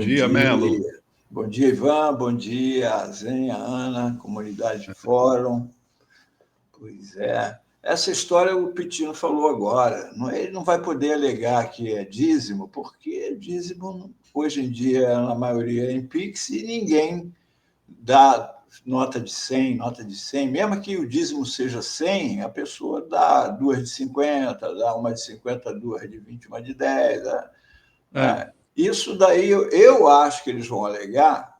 Bom dia, Melo. Bom dia, Ivan. Bom dia, Zenha, Ana, comunidade Fórum. Pois é. Essa história o Pitino falou agora. Ele não vai poder alegar que é dízimo, porque dízimo, hoje em dia, na maioria é em Pix, e ninguém dá nota de 100, nota de 100. Mesmo que o dízimo seja 100, a pessoa dá duas de 50, dá uma de 50, duas de 20, uma de 10. Isso daí, eu acho que eles vão alegar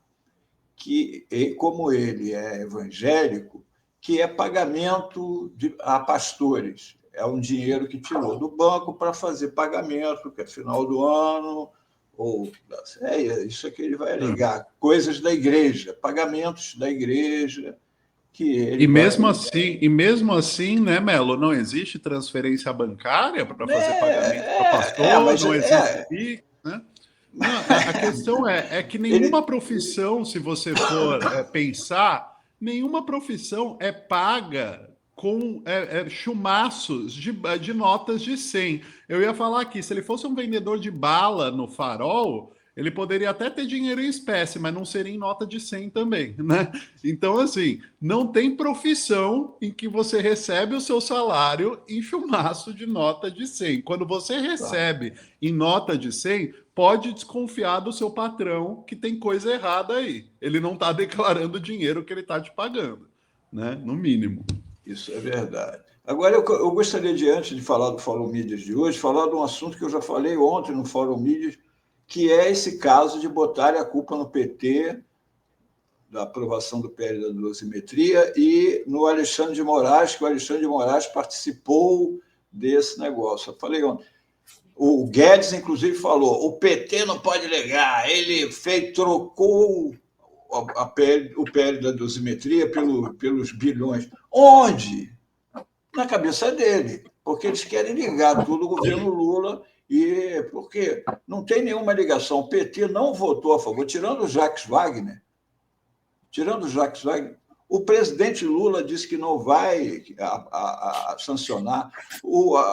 que, como ele é evangélico, que é pagamento a pastores. É um dinheiro que tirou do banco para fazer pagamento, que é final do ano, ou isso é que ele vai alegar. Coisas da igreja, pagamentos da igreja, que ele E mesmo assim, né, Melo, não existe transferência bancária para fazer pagamento para pastor, mas não existe PIX, né? Não, a questão é que nenhuma profissão, se você for pensar, nenhuma profissão é paga com chumaços de notas de 100. Eu ia falar aqui, se ele fosse um vendedor de bala no Farol, ele poderia até ter dinheiro em espécie, mas não seria em nota de 100 também, né? Então, assim, não tem profissão em que você recebe o seu salário em chumaço de nota de 100. Quando você recebe em nota de 100, pode desconfiar do seu patrão que tem coisa errada aí. Ele não está declarando o dinheiro que ele está te pagando, né? No mínimo. Isso é verdade. Agora, eu gostaria de, antes de falar do Fórum Mídias de hoje, falar de um assunto que eu já falei ontem no Fórum Mídias, que é esse caso de botar a culpa no PT, da aprovação do PL da dosimetria, e no Alexandre de Moraes, que o Alexandre de Moraes participou desse negócio. Eu falei ontem. O Guedes, inclusive, falou: o PT não pode alegar, ele trocou o PL da dosimetria pelos bilhões. Onde? Na cabeça dele, porque eles querem ligar tudo o governo Lula, e porque não tem nenhuma ligação. O PT não votou a favor, tirando o Jacques Wagner, o presidente Lula disse que não vai sancionar.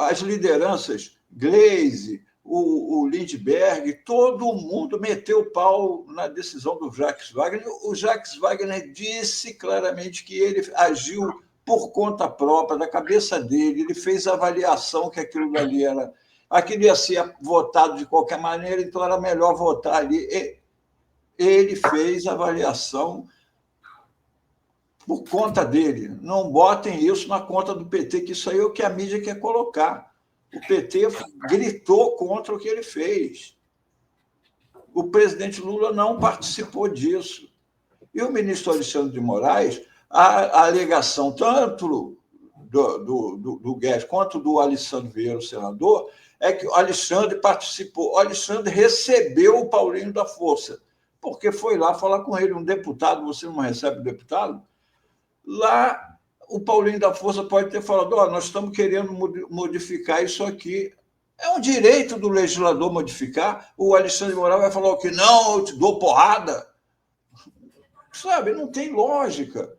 As lideranças, Gleisi, o Lindbergh, todo mundo meteu o pau na decisão do Jacques Wagner. O Jacques Wagner disse claramente que ele agiu por conta própria, da cabeça dele, ele fez a avaliação que aquilo ia ser votado de qualquer maneira, então era melhor votar ali. Ele fez a avaliação por conta dele. Não botem isso na conta do PT, que isso aí é o que a mídia quer colocar. O PT gritou contra o que ele fez. O presidente Lula não participou disso. E o ministro Alexandre de Moraes, a alegação tanto do Guedes quanto do Alessandro Vieira, o senador, é que o Alexandre participou. O Alexandre recebeu o Paulinho da Força, porque foi lá falar com ele. Um deputado, você não recebe o deputado? Lá, o Paulinho da Força pode ter falado: nós estamos querendo modificar isso aqui. É um direito do legislador modificar. O Alexandre de Moraes vai falar o quê? Não, eu te dou porrada. Sabe, não tem lógica.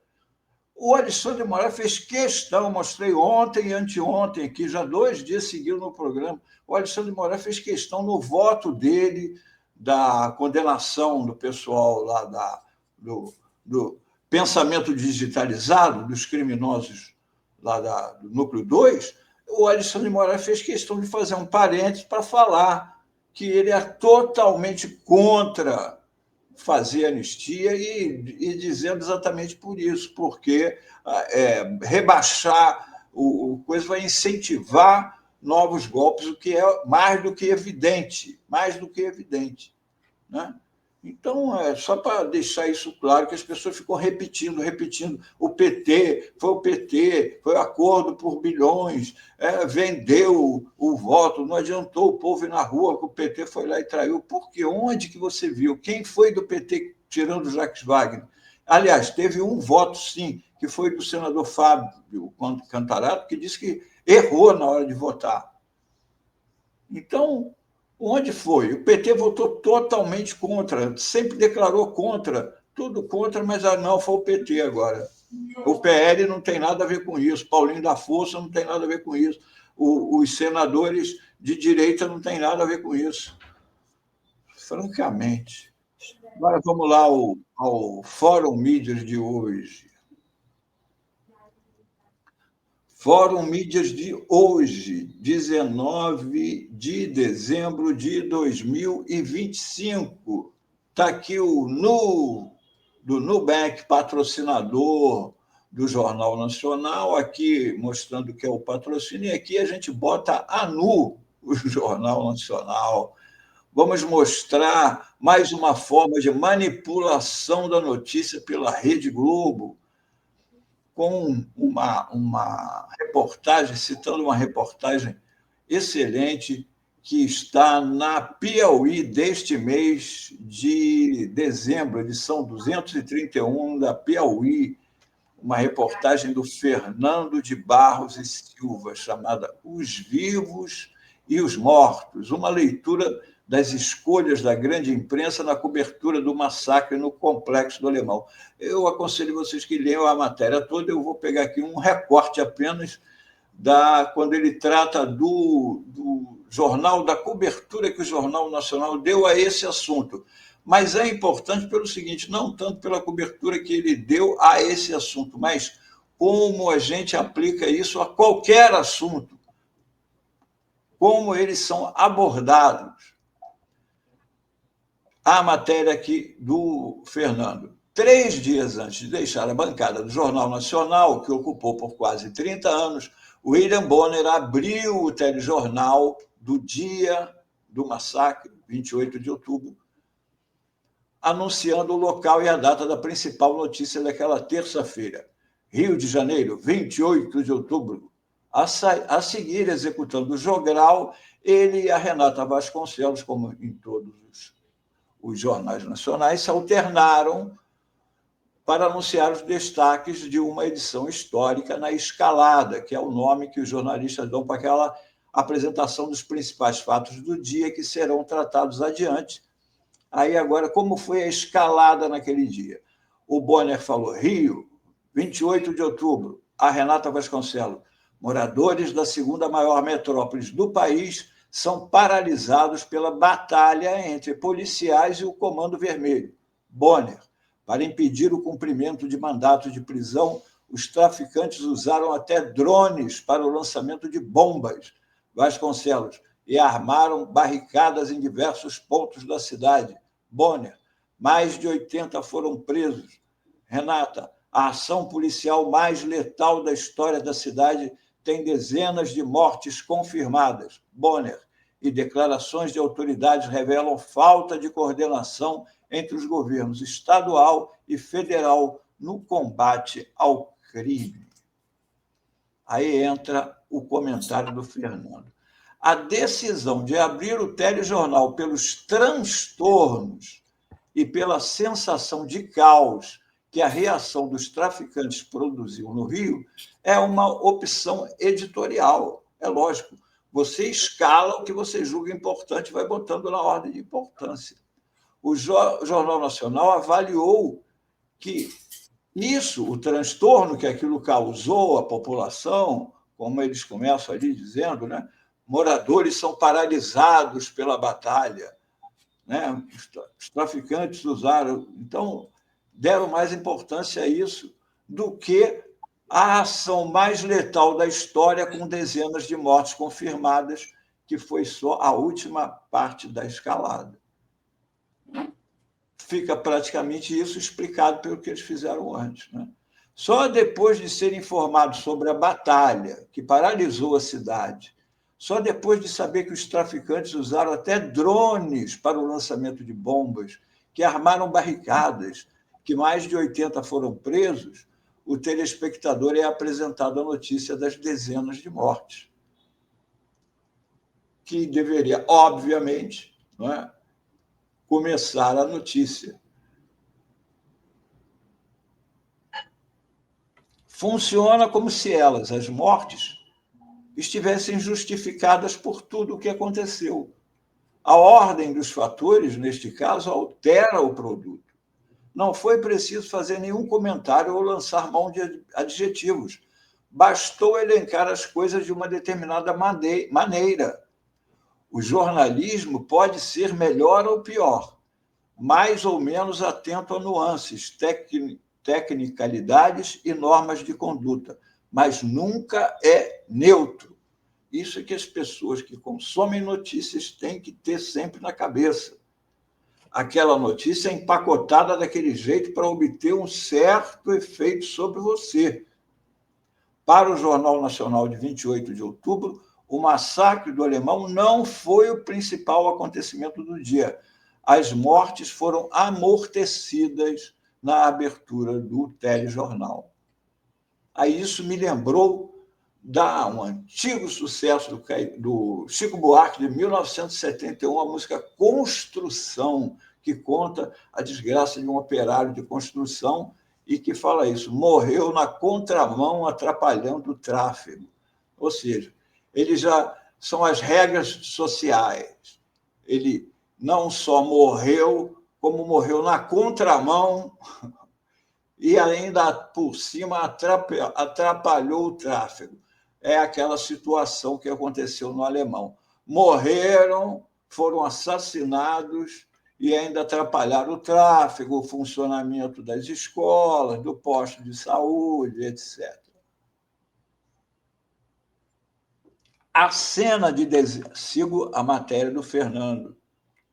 O Alexandre de Moraes fez questão, mostrei ontem e anteontem aqui, já 2 dias seguidos no programa, o Alexandre de Moraes fez questão no voto dele da condenação do pessoal lá do pensamento digitalizado, dos criminosos lá do Núcleo 2, o Alexandre de Moraes fez questão de fazer um parênteses para falar que ele é totalmente contra fazer anistia e dizendo exatamente por isso, porque rebaixar o coisa vai incentivar novos golpes, o que é mais do que evidente, né? Então, só para deixar isso claro, que as pessoas ficam repetindo, o PT, foi acordo por bilhões, vendeu o voto, não adiantou o povo ir na rua, que o PT foi lá e traiu. Por quê? Onde que você viu? Quem foi do PT tirando o Jacques Wagner? Aliás, teve um voto, sim, que foi do senador Fábio Cantarato, que disse que errou na hora de votar. Então, onde foi? O PT votou totalmente contra, sempre declarou contra, tudo contra, mas não, foi o PT agora. O PL não tem nada a ver com isso, Paulinho da Força não tem nada a ver com isso, os senadores de direita não tem nada a ver com isso. Francamente. Agora vamos lá ao Fórum Mídias de hoje. Fórum Mídias de hoje, 19 de dezembro de 2025. Está aqui o do Nubank, patrocinador do Jornal Nacional, aqui mostrando que é o patrocínio, e aqui a gente bota a nu o Jornal Nacional. Vamos mostrar mais uma forma de manipulação da notícia pela Rede Globo, com uma reportagem, citando uma reportagem excelente que está na Piauí deste mês de dezembro, edição 231 da Piauí, uma reportagem do Fernando de Barros e Silva, chamada Os Vivos e os Mortos, uma leitura das escolhas da grande imprensa na cobertura do massacre no Complexo do Alemão. Eu aconselho vocês que leiam a matéria toda, eu vou pegar aqui um recorte apenas quando ele trata do jornal, da cobertura que o Jornal Nacional deu a esse assunto. Mas é importante pelo seguinte, não tanto pela cobertura que ele deu a esse assunto, mas como a gente aplica isso a qualquer assunto, como eles são abordados. A matéria aqui do Fernando. 3 dias antes de deixar a bancada do Jornal Nacional, que ocupou por quase 30 anos, William Bonner abriu o telejornal do dia do massacre, 28 de outubro, anunciando o local e a data da principal notícia daquela terça-feira. Rio de Janeiro, 28 de outubro. A seguir, executando o jogral, ele e a Renata Vasconcelos, como em todos os jornais nacionais, se alternaram para anunciar os destaques de uma edição histórica na Escalada, que é o nome que os jornalistas dão para aquela apresentação dos principais fatos do dia que serão tratados adiante. Aí agora, como foi a escalada naquele dia? O Bonner falou, Rio, 28 de outubro, a Renata Vasconcelos, moradores da segunda maior metrópole do país são paralisados pela batalha entre policiais e o Comando Vermelho. Bonner, para impedir o cumprimento de mandato de prisão, os traficantes usaram até drones para o lançamento de bombas. Vasconcelos, e armaram barricadas em diversos pontos da cidade. Bonner, mais de 80 foram presos. Renata, a ação policial mais letal da história da cidade tem dezenas de mortes confirmadas. Bonner, e declarações de autoridades revelam falta de coordenação entre os governos estadual e federal no combate ao crime. Aí entra o comentário do Fernando. A decisão de abrir o telejornal pelos transtornos e pela sensação de caos que a reação dos traficantes produziu no Rio é uma opção editorial. É lógico, você escala o que você julga importante e vai botando na ordem de importância. O Jornal Nacional avaliou que isso, o transtorno que aquilo causou à população, como eles começam ali dizendo, né? Moradores são paralisados pela batalha, né? Os traficantes usaram... Então, deram mais importância a isso do que a ação mais letal da história, com dezenas de mortes confirmadas, que foi só a última parte da escalada. Fica praticamente isso explicado pelo que eles fizeram antes, né? Só depois de ser informados sobre a batalha que paralisou a cidade, só depois de saber que os traficantes usaram até drones para o lançamento de bombas, que armaram barricadas, que mais de 80 foram presos, o telespectador é apresentado a notícia das dezenas de mortes, que deveria, obviamente, não é, começar a notícia. Funciona como se elas, as mortes, estivessem justificadas por tudo o que aconteceu. A ordem dos fatores, neste caso, altera o produto. Não foi preciso fazer nenhum comentário ou lançar mão de adjetivos. Bastou elencar as coisas de uma determinada maneira. O jornalismo pode ser melhor ou pior, mais ou menos atento a nuances, tecnicalidades e normas de conduta, mas nunca é neutro. Isso é que as pessoas que consomem notícias têm que ter sempre na cabeça. Aquela notícia é empacotada daquele jeito para obter um certo efeito sobre você. Para o Jornal Nacional de 28 de outubro, o massacre do Alemão não foi o principal acontecimento do dia. As mortes foram amortecidas na abertura do telejornal. Aí isso me lembrou um antigo sucesso do Chico Buarque, de 1971, a música Construção, que conta a desgraça de um operário de construção e que fala isso, morreu na contramão atrapalhando o tráfego. Ou seja, ele já são as regras sociais. Ele não só morreu, como morreu na contramão e ainda por cima atrapalhou o tráfego. É aquela situação que aconteceu no Alemão. Morreram, foram assassinados e ainda atrapalharam o tráfego, o funcionamento das escolas, do posto de saúde, etc. A cena de... Sigo a matéria do Fernando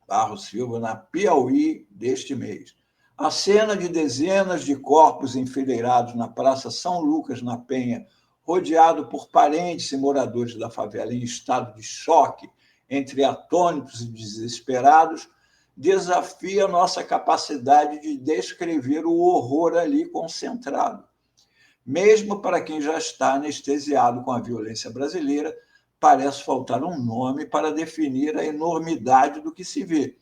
Barros Silva na Piauí deste mês. A cena de dezenas de corpos enfileirados na Praça São Lucas, na Penha, rodeado por parentes e moradores da favela em estado de choque, entre atônitos e desesperados, desafia nossa capacidade de descrever o horror ali concentrado. Mesmo para quem já está anestesiado com a violência brasileira, parece faltar um nome para definir a enormidade do que se vê.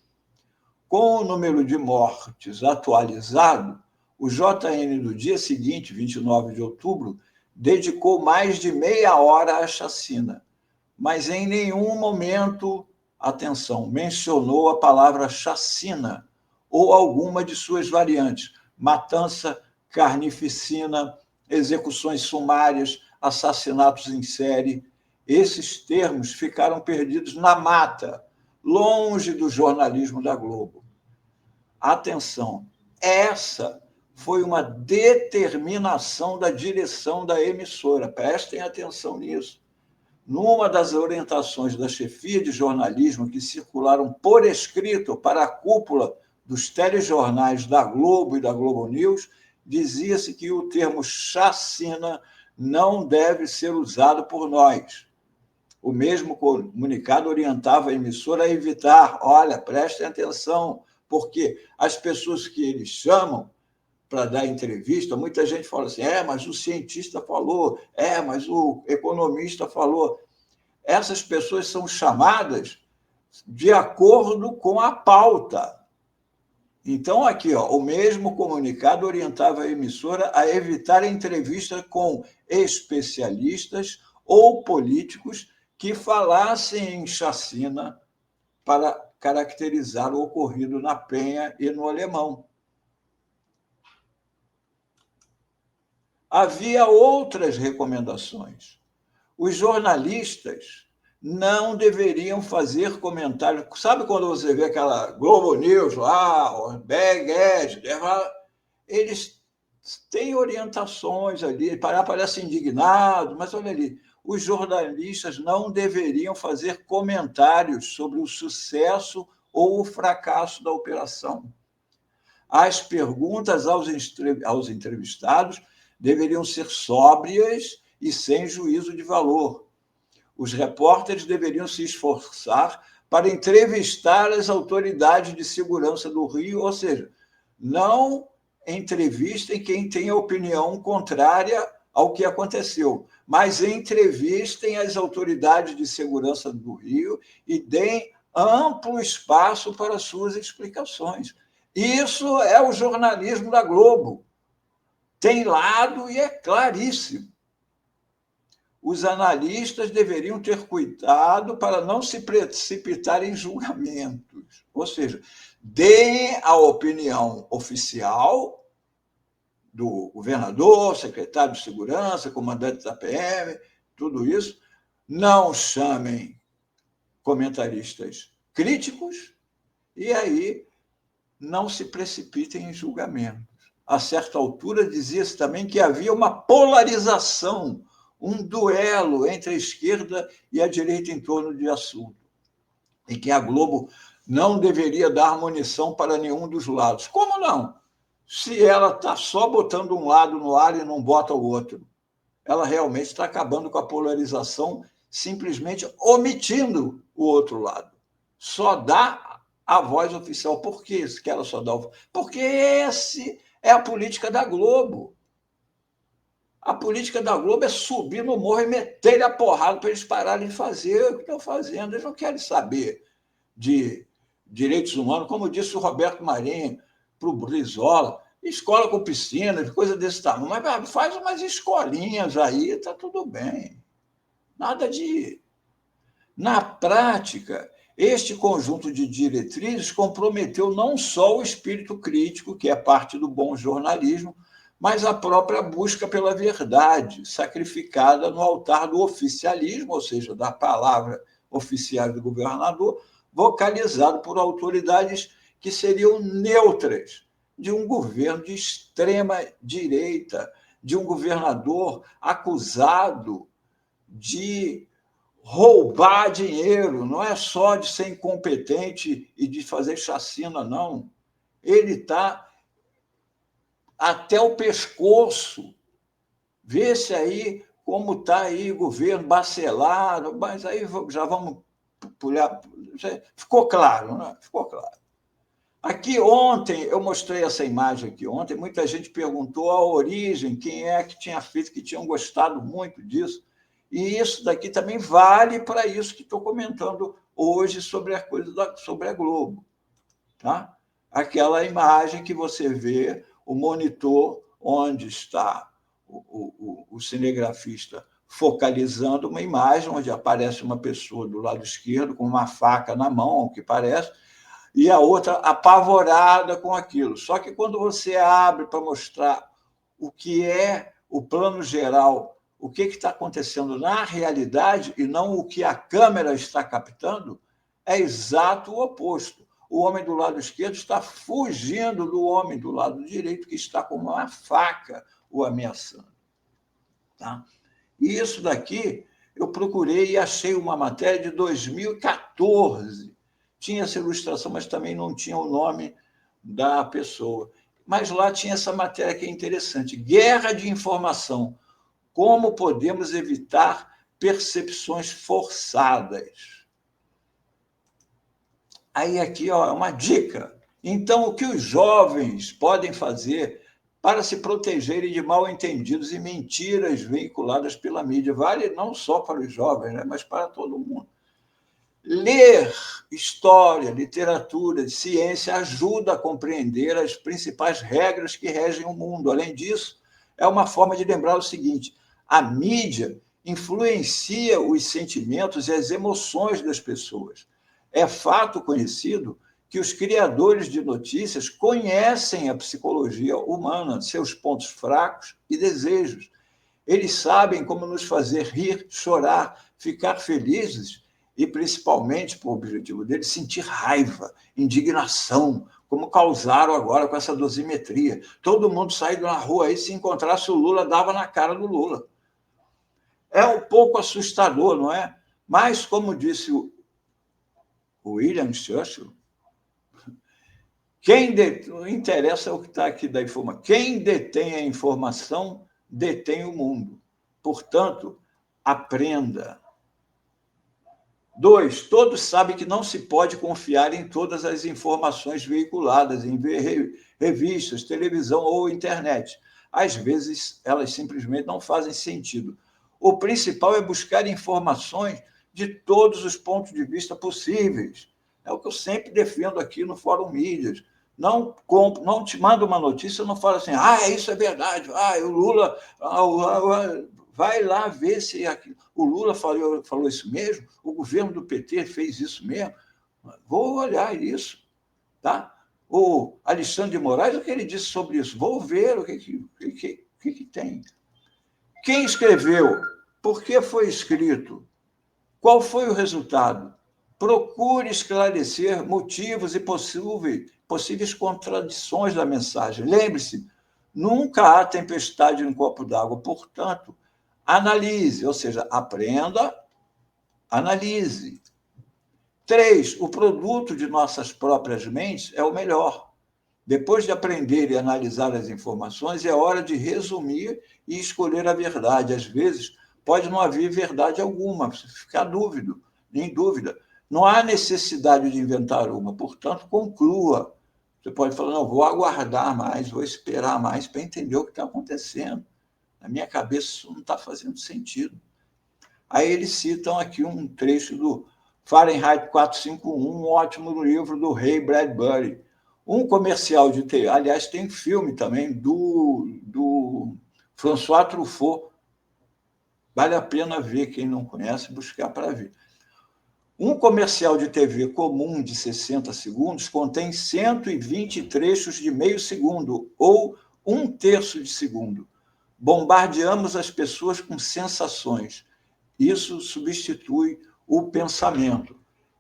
Com o número de mortes atualizado, o JN do dia seguinte, 29 de outubro, dedicou mais de meia hora à chacina, mas em nenhum momento, atenção, mencionou a palavra chacina ou alguma de suas variantes, matança, carnificina, execuções sumárias, assassinatos em série. Esses termos ficaram perdidos na mata, longe do jornalismo da Globo. Atenção, essa foi uma determinação da direção da emissora, prestem atenção nisso. Numa das orientações da chefia de jornalismo que circularam por escrito para a cúpula dos telejornais da Globo e da Globo News, dizia-se que o termo chacina não deve ser usado por nós. O mesmo comunicado orientava a emissora a evitar, olha, prestem atenção, porque as pessoas que eles chamam para dar entrevista, muita gente fala assim, mas o cientista falou, mas o economista falou. Essas pessoas são chamadas de acordo com a pauta. Então, aqui, o mesmo comunicado orientava a emissora a evitar entrevista com especialistas ou políticos que falassem em chacina para caracterizar o ocorrido na Penha e no Alemão. Havia outras recomendações. Os jornalistas não deveriam fazer comentários. Sabe quando você vê aquela Globo News lá, o Guedes, eles têm orientações ali, parece indignado, mas olha ali, os jornalistas não deveriam fazer comentários sobre o sucesso ou o fracasso da operação. As perguntas aos entrevistados deveriam ser sóbrias e sem juízo de valor. Os repórteres deveriam se esforçar para entrevistar as autoridades de segurança do Rio, ou seja, não entrevistem quem tem a opinião contrária ao que aconteceu, mas entrevistem as autoridades de segurança do Rio e deem amplo espaço para suas explicações. Isso é o jornalismo da Globo. Tem lado e é claríssimo. Os analistas deveriam ter cuidado para não se precipitar em julgamentos. Ou seja, deem a opinião oficial do governador, secretário de segurança, comandante da PM, tudo isso. Não chamem comentaristas críticos e aí não se precipitem em julgamentos. A certa altura, dizia-se também que havia uma polarização, um duelo entre a esquerda e a direita em torno de assunto, e que a Globo não deveria dar munição para nenhum dos lados. Como não? Se ela está só botando um lado no ar e não bota o outro, ela realmente está acabando com a polarização, simplesmente omitindo o outro lado. Só dá a voz oficial. Por que ela só dá? Porque esse é a política da Globo. A política da Globo é subir no morro e meter a porrada para eles pararem de fazer o que estão fazendo. Eles não querem saber de direitos humanos, como disse o Roberto Marinho para o Brizola, escola com piscina, coisa desse tamanho. Mas faz umas escolinhas aí, está tudo bem. Nada de... Na prática, este conjunto de diretrizes comprometeu não só o espírito crítico, que é parte do bom jornalismo, mas a própria busca pela verdade, sacrificada no altar do oficialismo, ou seja, da palavra oficial do governador, vocalizado por autoridades que seriam neutras, de um governo de extrema direita, de um governador acusado de roubar dinheiro, não é só de ser incompetente e de fazer chacina, não. Ele está até o pescoço. Vê-se aí como está aí o governo bacelado, mas aí já vamos pular. Ficou claro, né? Ficou claro. Aqui ontem, eu mostrei essa imagem aqui ontem, muita gente perguntou a origem, quem é que tinha feito, que tinham gostado muito disso. E isso daqui também vale para isso que estou comentando hoje sobre a coisa sobre a Globo. Tá? Aquela imagem que você vê, o monitor onde está o cinegrafista focalizando uma imagem onde aparece uma pessoa do lado esquerdo com uma faca na mão, ao que parece, e a outra apavorada com aquilo. Só que quando você abre para mostrar o que é o plano geral, o que está acontecendo na realidade e não o que a câmera está captando, é exato o oposto. O homem do lado esquerdo está fugindo do homem do lado direito, que está com uma faca o ameaçando. Tá? E isso daqui eu procurei e achei uma matéria de 2014. Tinha essa ilustração, mas também não tinha o nome da pessoa. Mas lá tinha essa matéria que é interessante. Guerra de informação. Como podemos evitar percepções forçadas? Aí aqui é uma dica. Então, o que os jovens podem fazer para se protegerem de mal-entendidos e mentiras veiculadas pela mídia? Vale não só para os jovens, né, mas para todo mundo. Ler história, literatura, ciência ajuda a compreender as principais regras que regem o mundo. Além disso, é uma forma de lembrar o seguinte: a mídia influencia os sentimentos e as emoções das pessoas. É fato conhecido que os criadores de notícias conhecem a psicologia humana, seus pontos fracos e desejos. Eles sabem como nos fazer rir, chorar, ficar felizes e, principalmente, por objetivo deles, sentir raiva, indignação, como causaram agora com essa dosimetria. Todo mundo saindo na rua aí, se encontrasse o Lula, dava na cara do Lula. É um pouco assustador, não é? Mas, como disse o William Churchill, não interessa o que está aqui da informação. Quem detém a informação detém o mundo. Portanto, aprenda. 2, todos sabem que não se pode confiar em todas as informações veiculadas em revistas, televisão ou internet. Às vezes, elas simplesmente não fazem sentido. O principal é buscar informações de todos os pontos de vista possíveis. É o que eu sempre defendo aqui no Fórum Mídias. Não te manda uma notícia, não fala assim, isso é verdade, o Lula... Vai lá ver se o Lula falou isso mesmo, o governo do PT fez isso mesmo. Vou olhar isso. Tá? O Alexandre de Moraes, o que ele disse sobre isso? Vou ver o que tem. Quem escreveu? Por que foi escrito? Qual foi o resultado? Procure esclarecer motivos e possíveis contradições da mensagem. Lembre-se, nunca há tempestade em copo d'água. Portanto, analise, ou seja, aprenda, analise. 3, o produto de nossas próprias mentes é o melhor. Depois de aprender e analisar as informações, é hora de resumir e escolher a verdade. Às vezes, pode não haver verdade alguma, ficar em dúvida. Não há necessidade de inventar uma, portanto, conclua. Você pode falar, não, vou aguardar mais, vou esperar mais para entender o que está acontecendo. Na minha cabeça, isso não está fazendo sentido. Aí eles citam aqui um trecho do Fahrenheit 451, um ótimo livro do Ray Bradbury. Um comercial de TV, aliás, tem filme também do François Truffaut. Vale a pena ver, quem não conhece, buscar para ver. Um comercial de TV comum de 60 segundos contém 120 trechos de meio segundo ou 1/3 de segundo. Bombardeamos as pessoas com sensações. Isso substitui o pensamento.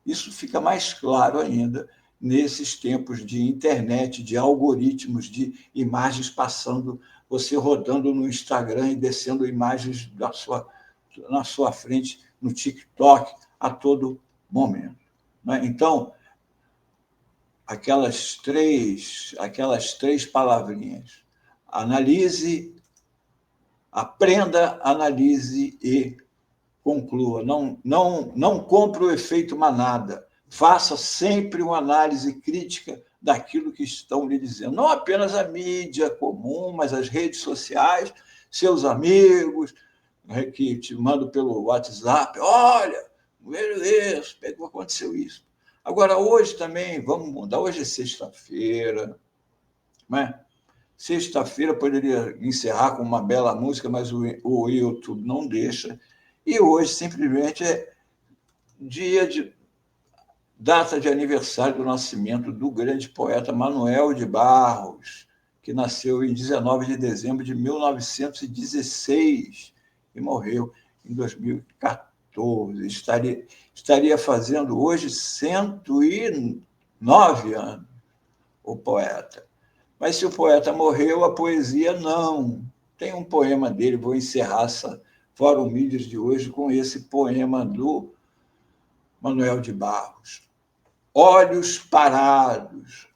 Isso fica mais claro ainda nesses tempos de internet, de algoritmos, de imagens passando, você rodando no Instagram e descendo imagens na sua frente, no TikTok, a todo momento. Então, aquelas três palavrinhas: analise, aprenda, analise e conclua. Não compre o efeito manada. Faça sempre uma análise crítica daquilo que estão lhe dizendo. Não apenas a mídia comum, mas as redes sociais, seus amigos, que te mandam pelo WhatsApp. Olha, veja isso, aconteceu isso. Agora, hoje também, vamos mudar. Hoje é sexta-feira, não é? Sexta-feira poderia encerrar com uma bela música, mas o YouTube não deixa. E hoje, simplesmente, é data de aniversário do nascimento do grande poeta Manuel de Barros, que nasceu em 19 de dezembro de 1916 e morreu em 2014. Estaria fazendo hoje 109 anos, o poeta. Mas se o poeta morreu, a poesia não. Tem um poema dele, vou encerrar essa Fórum Mídias de hoje com esse poema do Manuel de Barros. Olhos parados.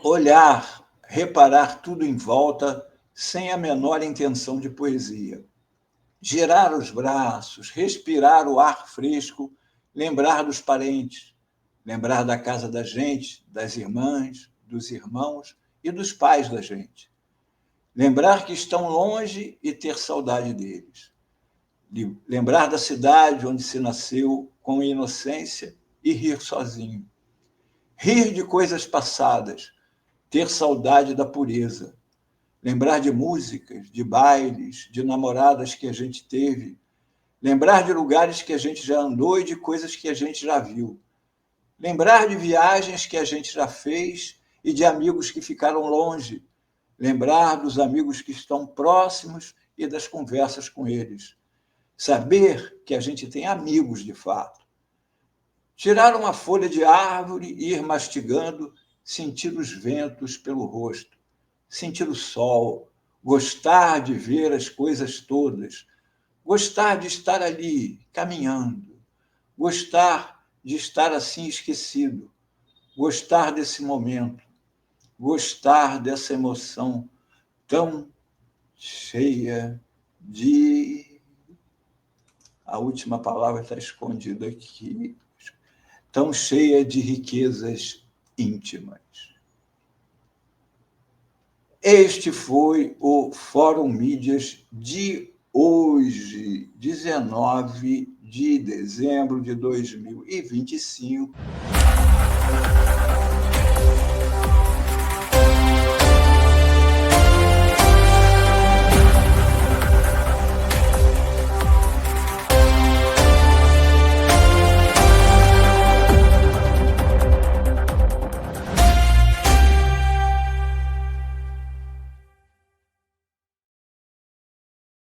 Olhar, reparar tudo em volta sem a menor intenção de poesia. Girar os braços, respirar o ar fresco, lembrar dos parentes, lembrar da casa da gente, das irmãs, dos irmãos e dos pais da gente. Lembrar que estão longe e ter saudade deles. Lembrar da cidade onde se nasceu com inocência e rir sozinho. Rir de coisas passadas, ter saudade da pureza. Lembrar de músicas, de bailes, de namoradas que a gente teve. Lembrar de lugares que a gente já andou e de coisas que a gente já viu. Lembrar de viagens que a gente já fez e de amigos que ficaram longe. Lembrar dos amigos que estão próximos e das conversas com eles. Saber que a gente tem amigos de fato. Tirar uma folha de árvore e ir mastigando, sentir os ventos pelo rosto, sentir o sol, gostar de ver as coisas todas, gostar de estar ali, caminhando, gostar de estar assim esquecido, gostar desse momento, gostar dessa emoção tão cheia de... A última palavra está escondida aqui. Tão cheia de riquezas íntimas. Este foi o Fórum Mídias de hoje, 19 de dezembro de 2025.